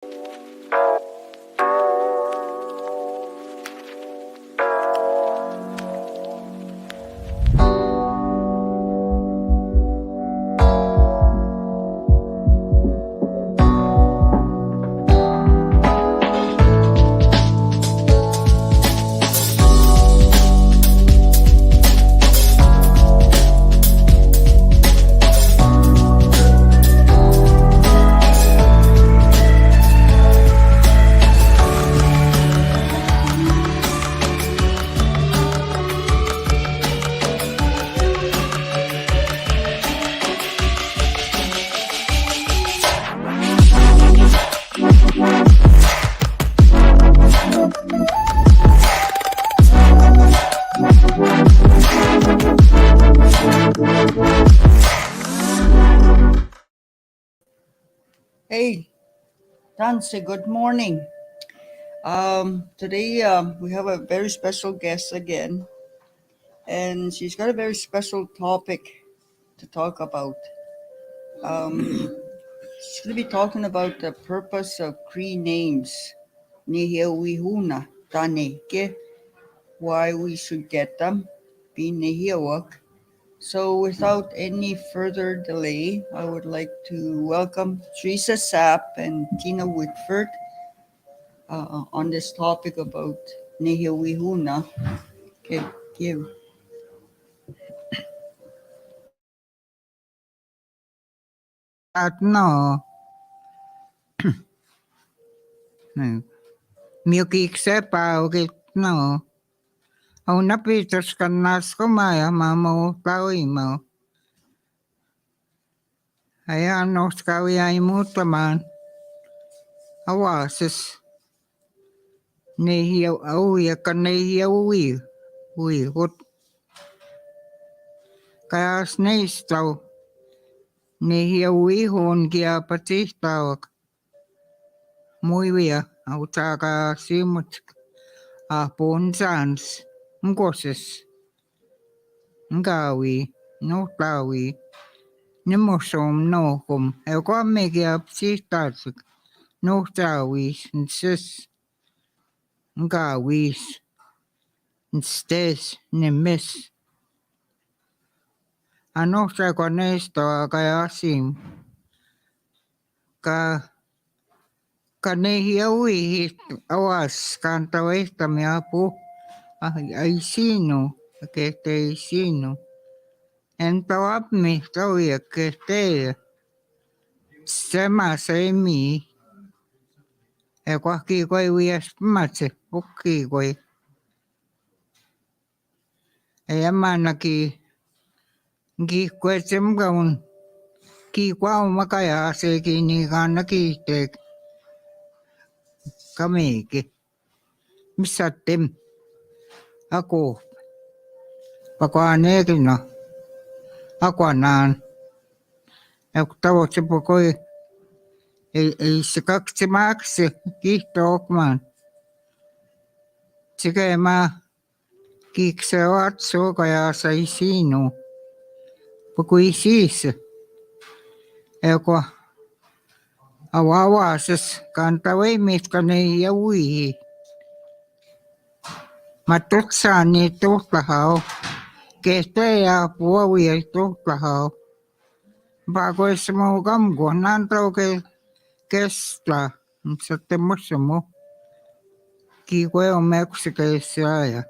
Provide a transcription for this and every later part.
Hey, Tansi, good morning. Today we have a very special guest again, and she's got a very special topic to talk about. She's going to be talking about the purpose of Cree names, Nehiyaw Wihowina, Tane, ke, why we should get them, be Nehiyawak. So, without any further delay, I would like to welcome Teresa Sapp and Tina Whitford on this topic about Nehiyaw Wihowina. Okay, give. At no, miuki sepa ukit no. Au napitas kan nas kumaya mamo kawi mo. Aya nos kawi ay mutaman. Awasis. Nehiyaw au ya kan nehiyaw wi hut. Kaya snace tau. Nehiyaw hon kia patih tawak. Muy wia au taka simut. Apon sans. Ngoses. Ngawi. No tawi. Nemosom nokum. Elko megi apsi tatsik. No tawis. Nsis. Ngawis. Nstes. Nemis. Ano sa konesto kaya sim. Kanehiyawi awas kantawes kami apo. Ay sino. Kete sino. En tawap mi tawya kete. Sema semi. Kwaki koe wias matse. Uki koe. Mana ki kwetsem gaun. Ki kwao makaya se ki ni kana ki te kami ki. Misatem. Ako. Pakwane ki na. Ako anan. Ako tawo sipo koe. Sikak simaksi ki tokman. Sige ma. Kiksewat so kaya sa isino. Pakuisis. Eko awawasis kantawe mit kanehiyawi. Matutsa ni tuklahaw. Kete ya puwawi tuklahaw. Bago ismo gamgo nantaw ke kesta. Sa temusimo. Kikwe omekusike isaya.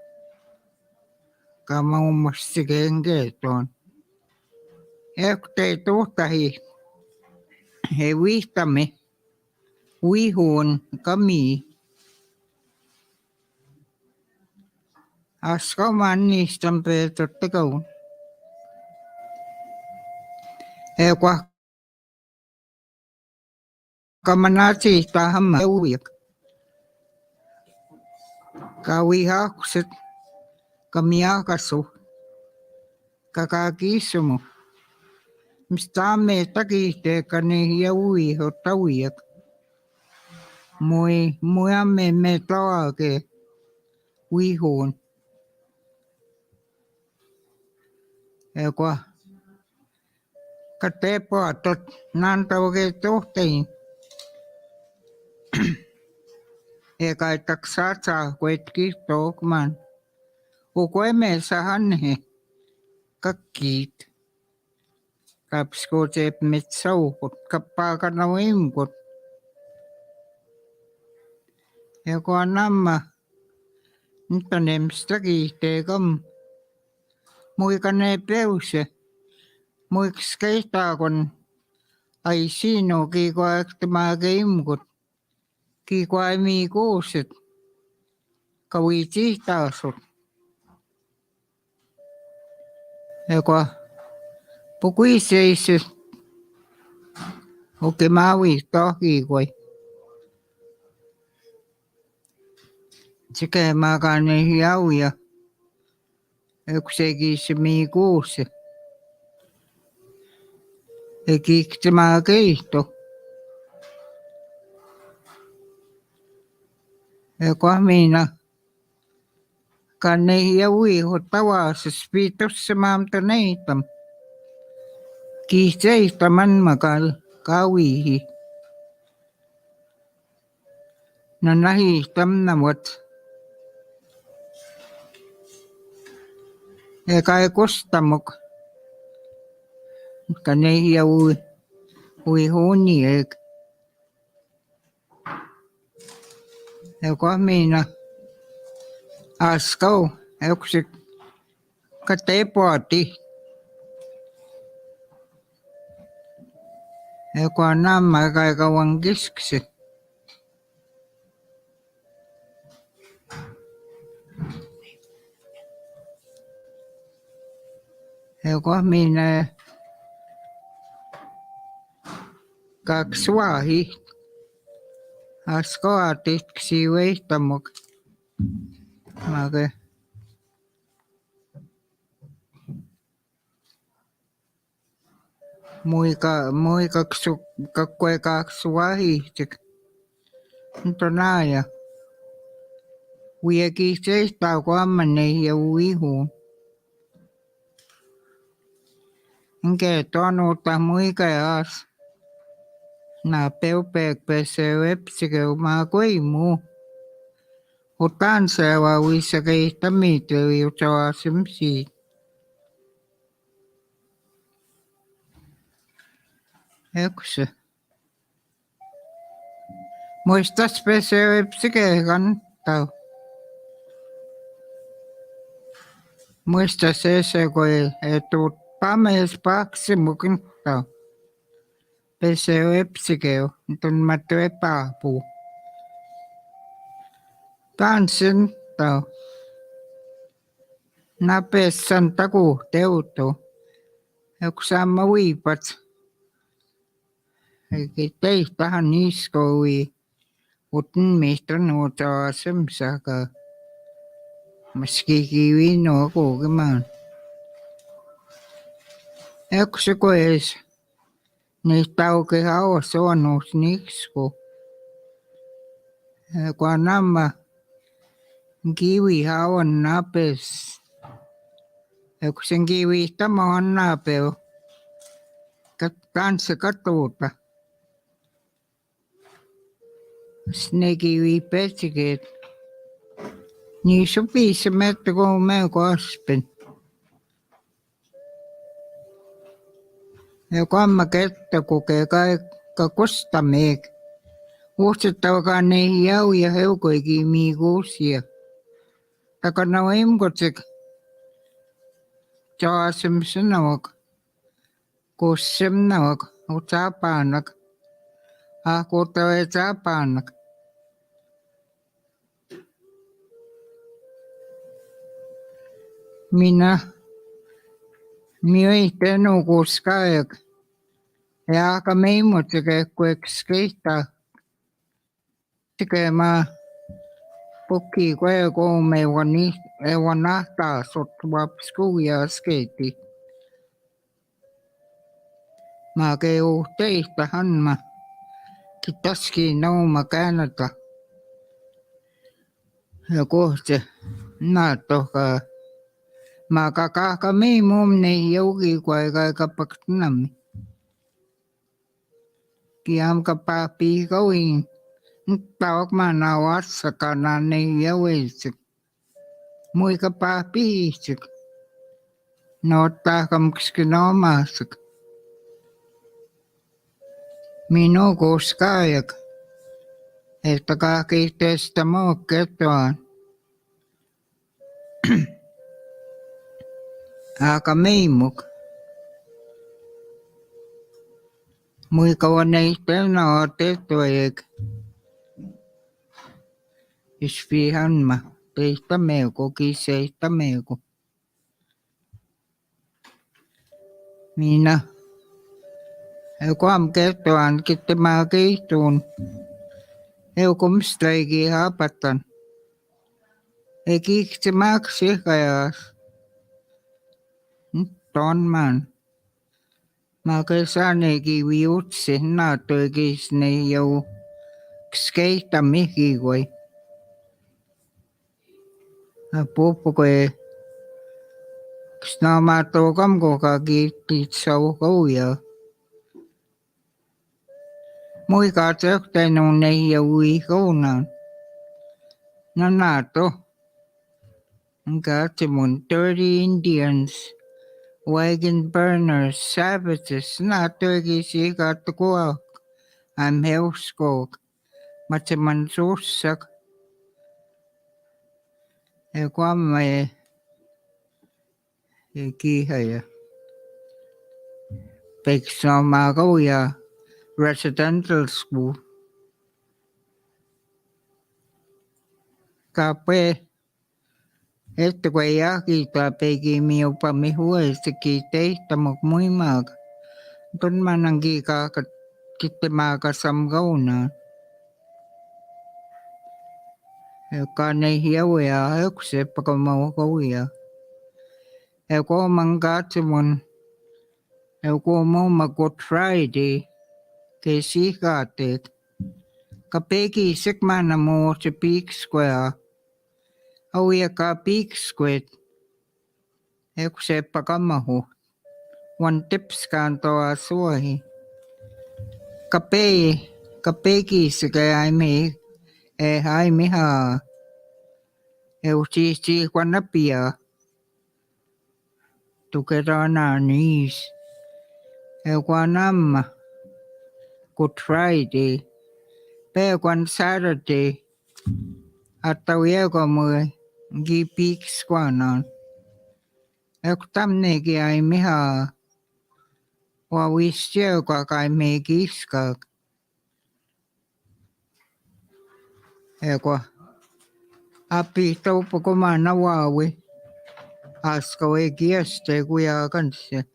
Kama umusike ngeton. Eko te tuhtahi. He wihtame, wihon kami. Aska manistan peto tekaw. Kwa kamanati tahama uyak. Kawihaksit kamiyakaso. Kakakisumo. Mstame takite kanehiyawi hotawiyak. Muame metawake wihon. Kwa katepo atot nantawake tohtain. Eka taksasa kuetki tokman. Ukweme sahanhe kakit. Kapskote metsau kapakanawimkot. Eko anamma ntanemstaki tegam. Muikane peuse. Muikskeistakon ai sino kikoaktimakeimkot. Kikoaimi kuuset. Kawititasut. Eko pukuiseiset. Okemawi toki koi. Sike maka Nehiyaw ja yksegi miikuusse. Ekiktima keihto. Eko mina ka Nehiyaw Wihowina spitossa maamta neitam. Kiiseihtaman makal kawihi. Nanahihtam namot. Eka ekostamok. Ka Nehiyaw Wihowina. Eko mina askau yksik katepoati. Eko anamma eka wangiskse. Eko mina kakswahi. Askoatit ksiweihtamok. Mage. Mui kakkue kakswahitik. Ntonaya. Uiekiseistau kuamma Nehiyaw Wihowina. Nke tonuta muika as. Na peupek pesewepsike umakoimu. Utan sewa wisakeitamite wiutawasimsi. Ekse. Muistas pesewepsike kan tau. Muistas ese koi etu pames paksimukin tau. Pesewepsikeo tun matue papu. Tansin tau. Napesan taku teuto. Yksama wiipat. Teihtahan isko wi. Utun mistran utawasimsaka. Maski kiwino ako kiman. Ekse koes. Nihtau kehawa soanus niksko. Eko anamma kiwi hawan napes. Eksen kiwi tamahan napeo. Kanse katuuta. Snekiwi petsiket. Niin sopisi mettä kun melko aspen. Ja kamma kettä kokee kaikka kostameek. Uusittavakaan Nehiyaw ja heukoikin miikuusia. Takana on imkotsek. Jaasem sanavak. Kussem navak. Utsaapanak. Ahkuuttava tsaapanak. Minä mietin nukuskaajak. Ja aika meimutsekä kueks keihtaa. Tekemään pukki koe koome ewan nahtaa sot vapsku ja skeiti. Mä keu teihtähän mä. Kitaski nauma käännätä. Ja kohti naattokaa. Mä kakaka mei mumni jouki kuaika kapaknami. Kiam kapaa piikauin Tawag manawas sa kananay yawisik. Muy kapapisik. Notakam skinomasik. Minogos kayak. Esta kakitesta mo ketuan. Akamimuk. Muy kawanay na otetuayag. Isfihan ma. Teista meko kiseista meko. Mina. Eko am ketuan kitimakitun. Eko kumstraigi hapatan. Ekiktimaksi kayas. Ton man. Makasane ki viutsi na toikis Nehiyaw skeita mihiway. Apupo ko Snamatukam ko kakititsaw kauya. Muy katsek tenong Nehiyaw Wihowina. Nanato. Ang katsimun 30 Indians. Wagon burners, savages, naturgisi katukuak. I'm heuskog. Matsiman susak. Ekwame kihaya. Peksomagawya residential school. Kape este kwaya kita pegi miyo pamihuay sikite tamukmuimag. Doon mananggi ka kitimakasam na. Eka Nehiyaw ya ekse pakamawakawya. Eko manggatimon. Eko mo mag-Good Friday. Kasi katit. Kapegi sikmana mo sa Peak Square. Awiya ka Peak Square. Ekse pakamaho. One tips kanto aswahi. Kapegi sikaya may ay miha. Euchi kwanapia. Tukera nis. Ekwanam. Good Friday. Pekwan Saturday. Atawiya ko mo gi-Peak Square. Ektamne ki ay miha. Wawisya ko kay may giskak. Ekwa. Apito po kumana wawi. Askawe giyaste kuya kanse.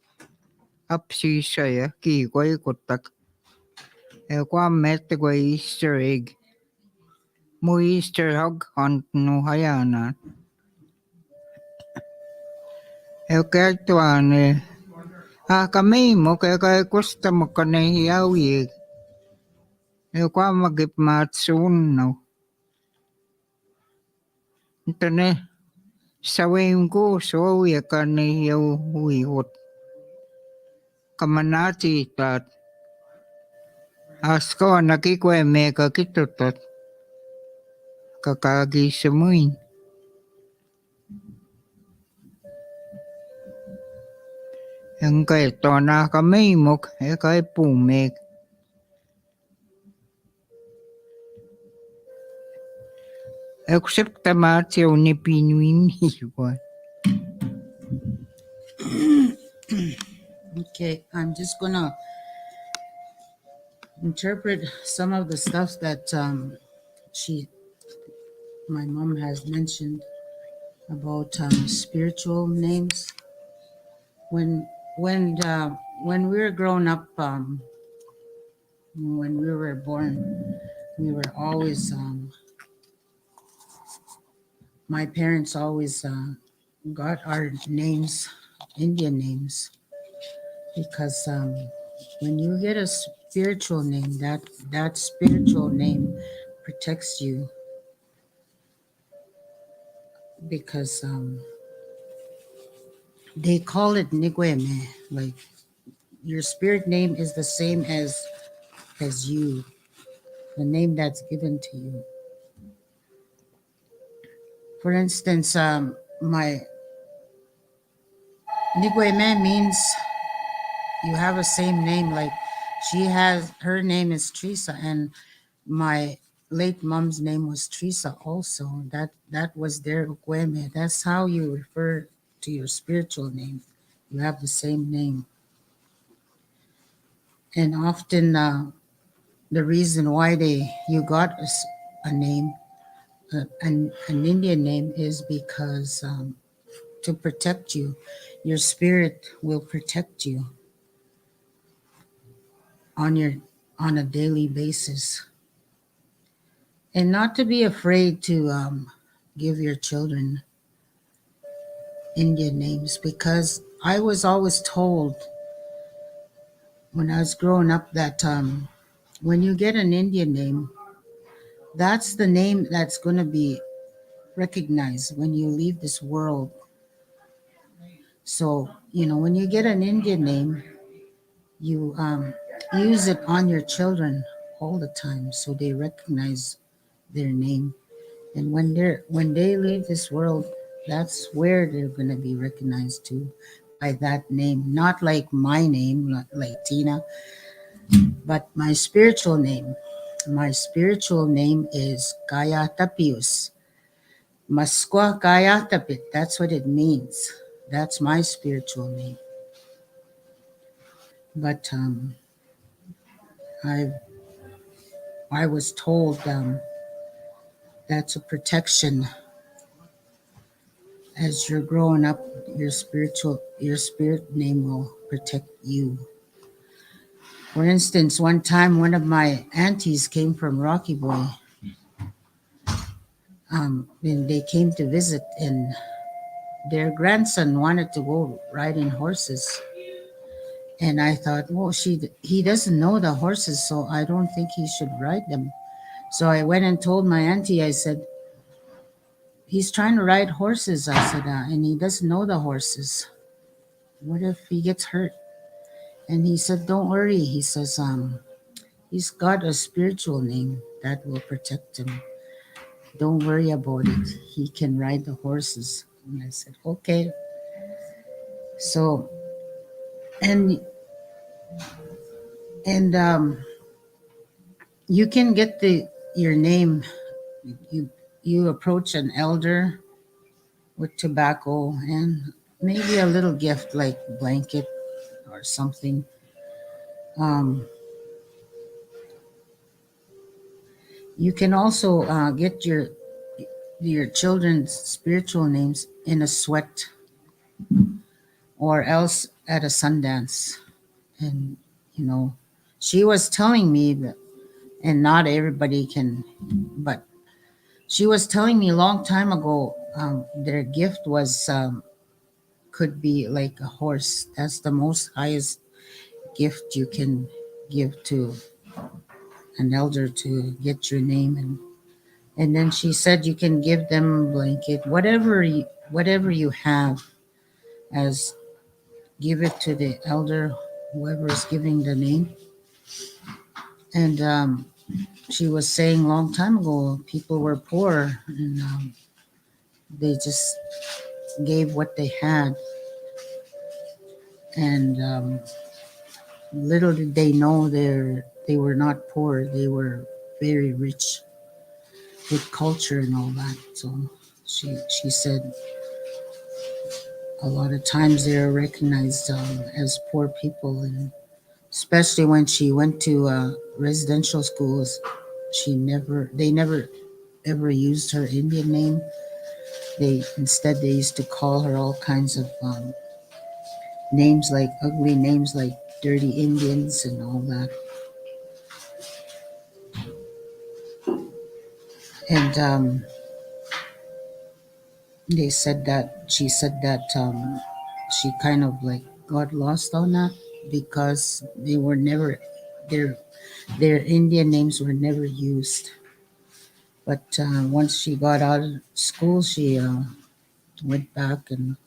Apsisa ya kikoy kutak. Ekwa mette ko Easter egg. Mo Easter hog hunt no hayana. Ekatuan kami mo kaya kusta mo ka Nehiyaw yig. Ekwa magipmatsun no. Ito ne. Sawin ko so ya ka Nehiyaw Wihot. Kamanati tat. Asko nakikwe me kakitutot. Kakagisamuin. Ang kay to na kami mo kay pumik. Except tamatyo ni pinuin iwan. Okay, I'm just gonna interpret some of the stuff that my mom has mentioned about spiritual names. When we were growing up, when we were born, we were always my parents always got our names, Indian names, because when you get a spiritual name, that spiritual name protects you, because they call it Nigweme, like your spirit name is the same as you. the name that's given to you. For instance, my Nigweme means you have a same name. Like her name is Teresa, and my late mom's name was Teresa also. That was their Ukweme. That's how you refer to your spiritual name. You have the same name. And often the reason why you got a name, an Indian name, is because to protect you. Your spirit will protect you on a daily basis, and not to be afraid to give your children Indian names, because I was always told when I was growing up that when you get an Indian name, that's the name that's going to be recognized when you leave this world. So, when you get an Indian name, you use it on your children all the time so they recognize their name. And when they leave this world, that's where they're going to be recognized too, by that name. Not like my name, like Tina, but my spiritual name. My spiritual name is Kaya Tapius. Maskwa Kaya Tapit. That's what it means. That's my spiritual name. But I I was told that's a protection. As you're growing up, your spirit name will protect you. For instance, one time one of my aunties came from Rocky Boy, and they came to visit, and their grandson wanted to go riding horses. And I thought, well, he doesn't know the horses, so I don't think he should ride them. So I went and told my auntie, I said, he's trying to ride horses. I said, and he doesn't know the horses. What if he gets hurt? And he said, don't worry. He says, he's got a spiritual name that will protect him. Don't worry about it. He can ride the horses. And I said, okay. So, and you can get your name. You approach an elder with tobacco and maybe a little gift like blanket or something. You can also get your children's spiritual names in a sweat or else at a Sundance. And she was telling me that, and not everybody can, but she was telling me a long time ago, their gift was could be like a horse. That's the most highest gift you can give to an elder, to get your name. And then she said you can give them a blanket, whatever you have, as give it to the elder, whoever is giving the name. And she was saying a long time ago, people were poor, and they just gave what they had. And little did they know they were not poor, they were very rich with culture and all that. So she said a lot of times they're recognized as poor people, and especially when she went to residential schools, they never ever used her Indian name. Instead they used to call her all kinds of names, like ugly names like dirty Indians and all that. And she said that she kind of like got lost on that, because they were never their Indian names were never used. But once she got out of school, she went back and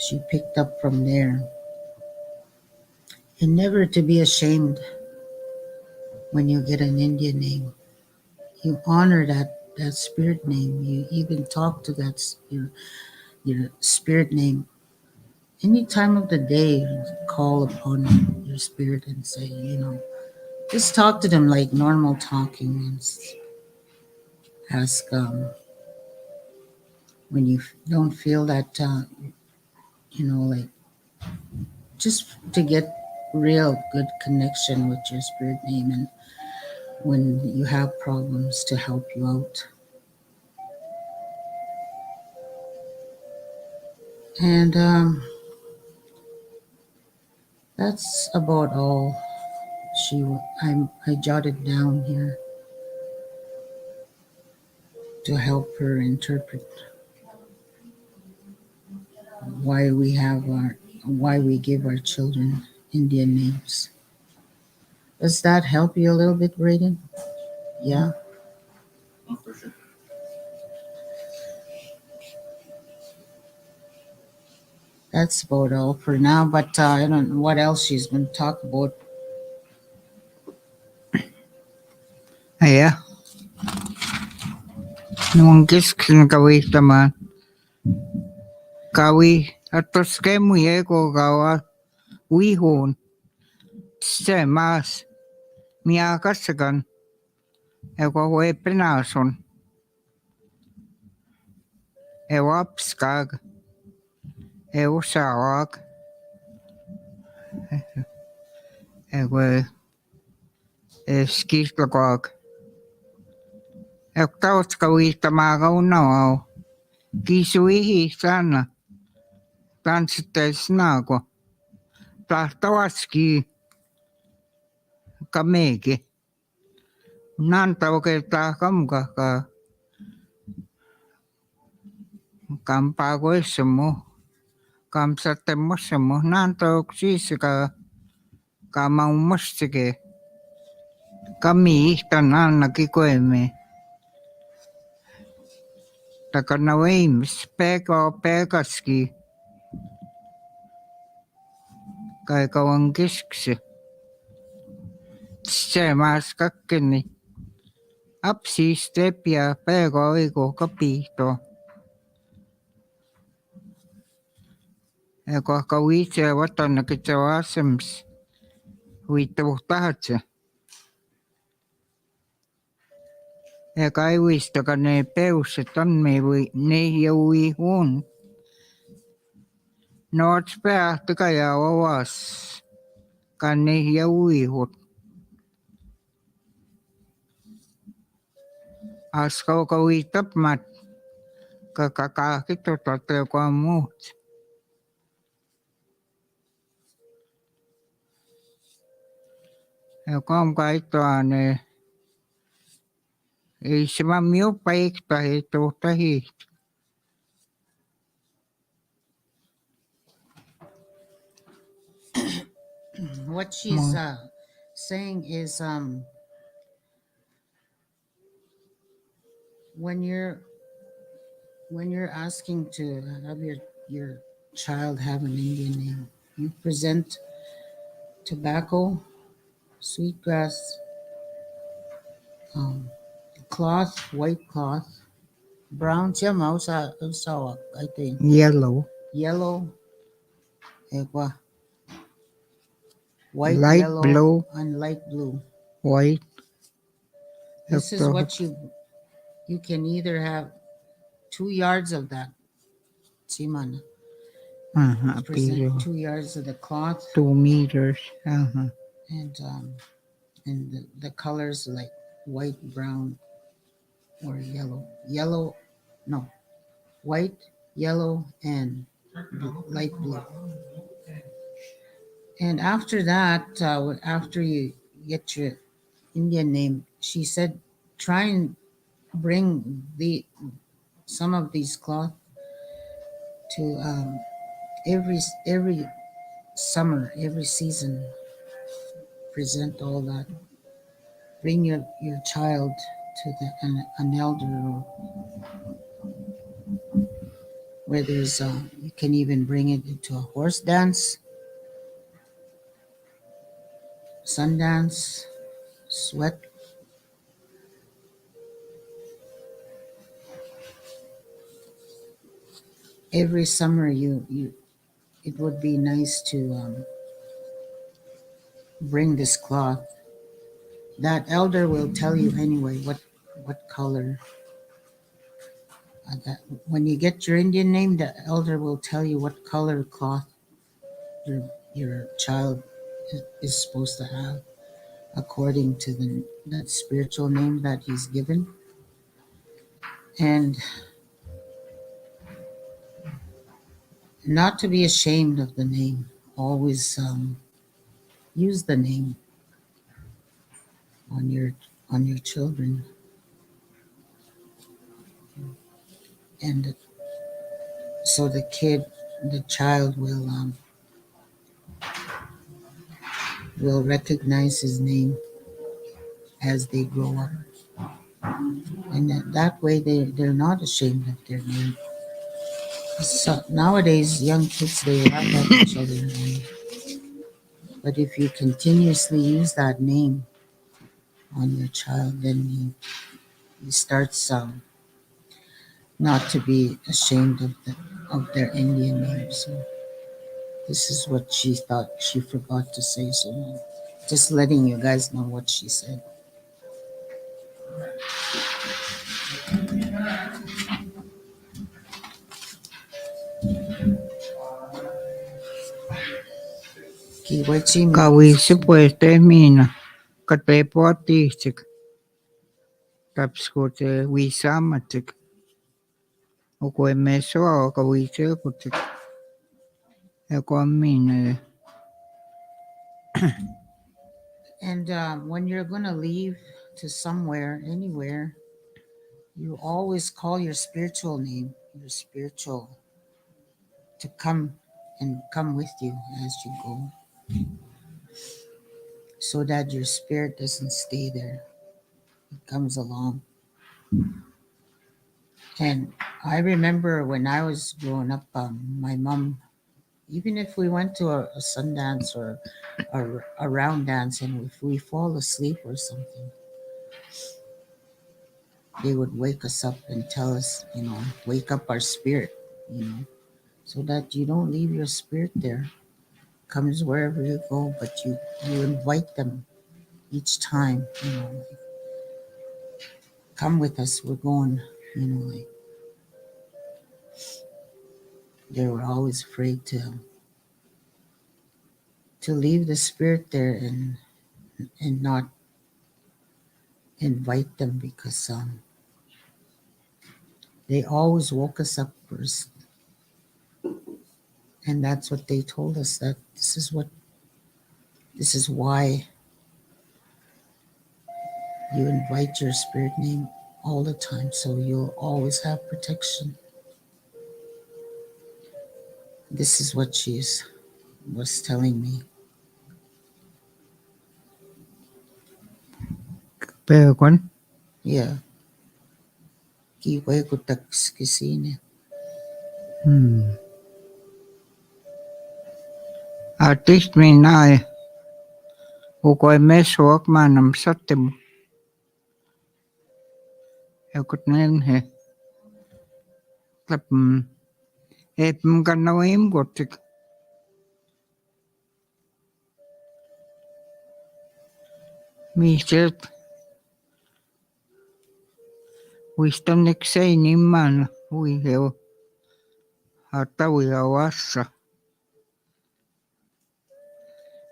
she picked up from there. And never to be ashamed when you get an Indian name. You honor that spirit name. You even talk to your spirit name any time of the day. Call upon your spirit and say, just talk to them like normal talking, and ask when you don't feel that like just to get real good connection with your spirit name, and when you have problems to help you out. And that's about all I jotted down here to help her interpret why we give our children Indian names. Does that help you a little bit, Braden? Yeah. Oh, for sure. That's about all for now, but I don't know what else she's going to talk about. Aya. Nung kiskin kawi taman. Kawi atos kemu ye ko gawa wihon. Tse mas. Miakasagan. Eko we penason. Ewa pskag. Ewa sawag. Ewa skislagwag. Ektaos kawi tamagaw na wow. Kisuihi sana. Tansites na ako. Tahtawaski kameke. Nantaw ke takam ka kampago mo. Kamsatemo mo. Nantaw sisika kamaumastige. Kami tanan nakikueme. Takanawim speko pekaski. Kay kawangkiski. Tse mas kakini. Apsi stepia pego iko kapito. Eko kawitse watan nakitawasims. Huituhtahatse. Eka iwista ka ne peus tanme Nehiyaw Wihowina. Nots peahti kaya wawas. Ka Nehiyaw Wihowina. Askaw kawitap mat. Kakakakito tate kwa mut. Eka kaito ane. Isimamyo paik tahito tahit. What she's saying is when you're asking to have your child have an Indian name, you present tobacco, sweetgrass, cloth, white cloth, brown chamo sa I think Yellow. yellow, white, Light yellow, blue. and light blue. White. This is what you can either have 2 yards of that. Siman. Present 2 yards of the cloth. 2 meters. And the colors like white, brown, or yellow, no, white, yellow, and light blue. And after that, after you get your Indian name, she said, try and bring some of these cloth to every summer, every season. Present all that. Bring your child to an elder, or where there's you can even bring it into a horse dance, sun dance, sweat. Every summer, it would be nice to bring this cloth. That elder will tell you anyway what color. That when you get your Indian name, the elder will tell you what color cloth your child is supposed to have according to that spiritual name that he's given. And not to be ashamed of the name. Always use the name on your children, and so the child will recognize his name as they grow up, and that way they're not ashamed of their name. So nowadays, young kids, they laugh at each other, but if you continuously use that name on your child, then he starts not to be ashamed of their Indian name. So this is what she thought she forgot to say. So just letting you guys know what she said. Kawisi pues termina. Katepotisik. Tapskute wisamatik. Ukwe mesoa kawisi kutik. Ekwamine. And when you're going to leave to somewhere, anywhere, you always call your spiritual name, your spiritual, to come with you as you go, so that your spirit doesn't stay there. It comes along. And I remember when I was growing up, my mom, even if we went to a Sundance or a round dance, and if we fall asleep or something, they would wake us up and tell us, wake up our spirit, so that you don't leave your spirit there. Comes wherever you go, but you invite them each time, come with us, we're going, like they were always afraid to leave the spirit there and not invite them, because they always woke us up first. And that's what they told us, that this is why you invite your spirit name all the time, so you'll always have protection. This is what she was telling me. Pekon. Yeah. Kiway ko taks kisine. Artist minai. Ukwe mesoak manam satim. Ekut nenhe. Tapm. Epm kanawim gotik. Miset. Wisdom neksay ni man. Wihew. Hata wihawasa.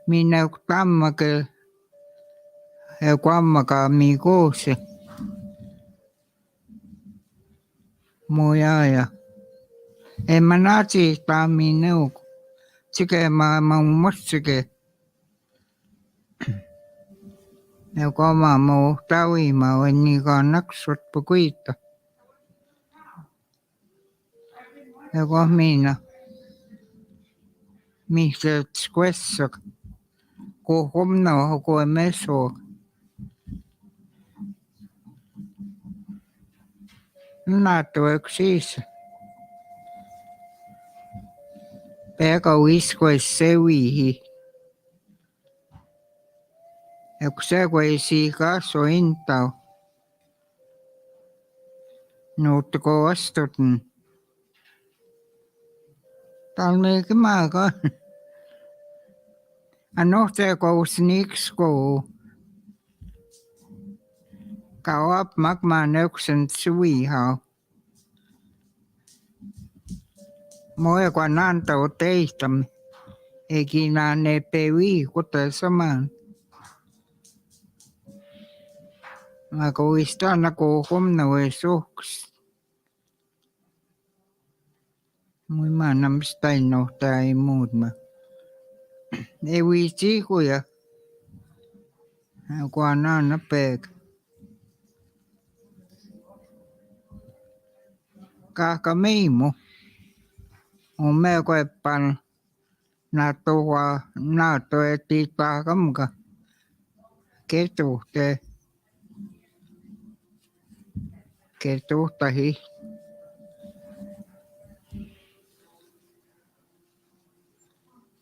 Mina uktamma ke. Ekwamma ka amigose. Moyaya. Emanati tamineu. Sike maumutsike. Ekwamma mo tawi ma weniga naksot pukuita. Ekwamina. Miset skwessak. Kuhumna hukue meso. Nato eksis. Peka wiskwe sewihi. E kun se kun ei siika so intau. Nuuttako astutun. Talneekin maaka. Anohteko sniks ko. Kauap magma nöksen suihau. Moja kwa nantau teihtämme. Eikin ne pewi kuten samaan. Mä koistan ako homnavoi suhks. Mui mä namistain nohtaa ei muut mä. Ei viitsi kuja. Kwa nana peek. Kaka meimu. On me koepan. Nā toi tīpā kamka. Kertuhtahi.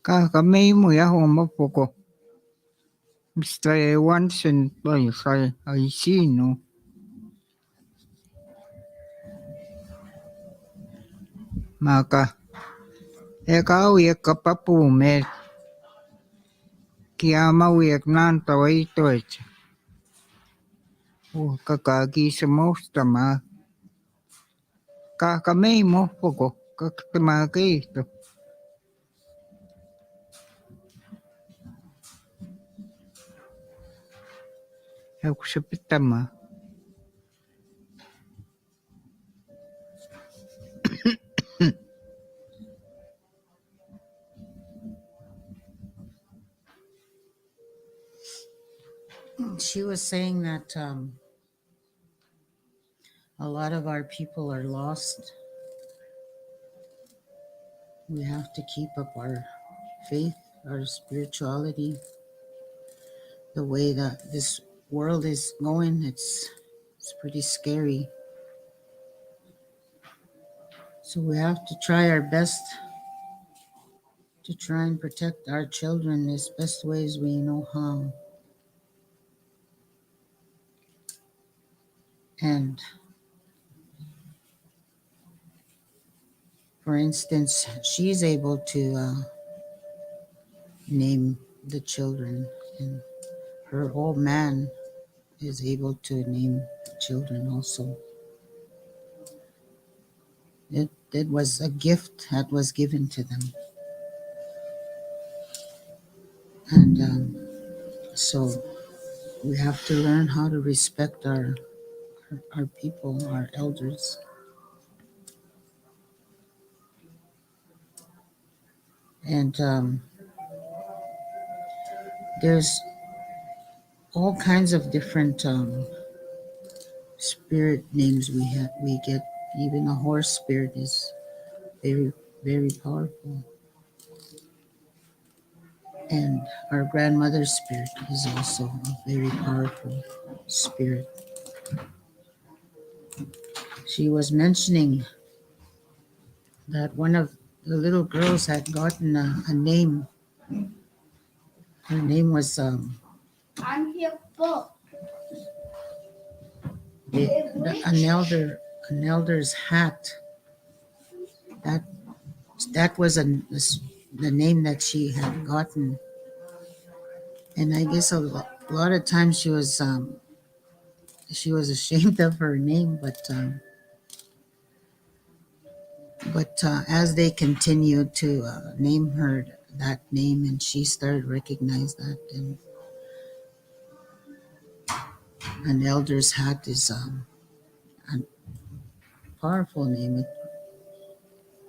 Kaka meimu ja homma poko. Mistä ei vansen toi sai ai sinu. Maka. Eka auiekka papuu me. Kia mauiek nantau ei toitse. Kaka kiisa mustamaa. Kaka meimu poko. Kaktamaa keihto. Joku se pitämään. She was saying that a lot of our people are lost. We have to keep up our faith, our spirituality. The way that this world is going, it's pretty scary. So we have to try our best to try and protect our children as best ways we know how. And for instance, she's able to name the children, and her old man is able to name the children also. It was a gift that was given to them. And so we have to learn how to respect our people, our elders. And there's all kinds of different spirit names we get. Even a horse spirit is very, very powerful. And our grandmother's spirit is also a very powerful spirit. She was mentioning that one of the little girls had gotten a name. Her name was I'm here, book. an elder's hat. That was the name that she had gotten. And I guess a lot of times she was ashamed of her name, but as they continued to name her that name, and she started to recognize that, and an elder's hat is a powerful name.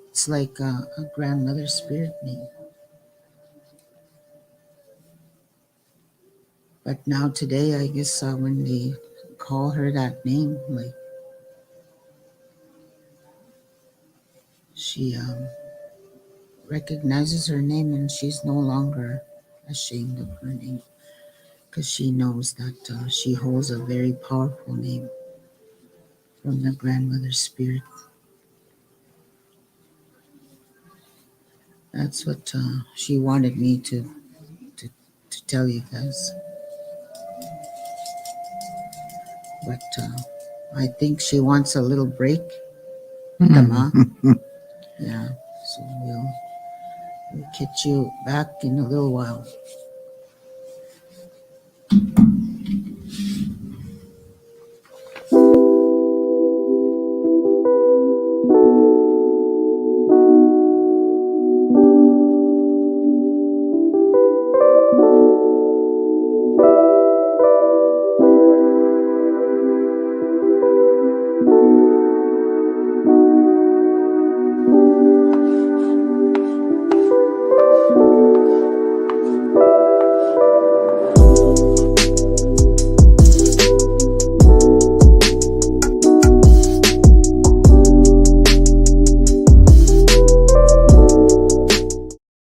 It's like a grandmother's spirit name. But now today, I guess when they call her that name, like she recognizes her name, and she's no longer ashamed of her name, because she knows that she holds a very powerful name from the grandmother's spirit. That's what she wanted me to tell you guys. but I think she wants a little break. Tama? Yeah. So we'll catch you back in a little while.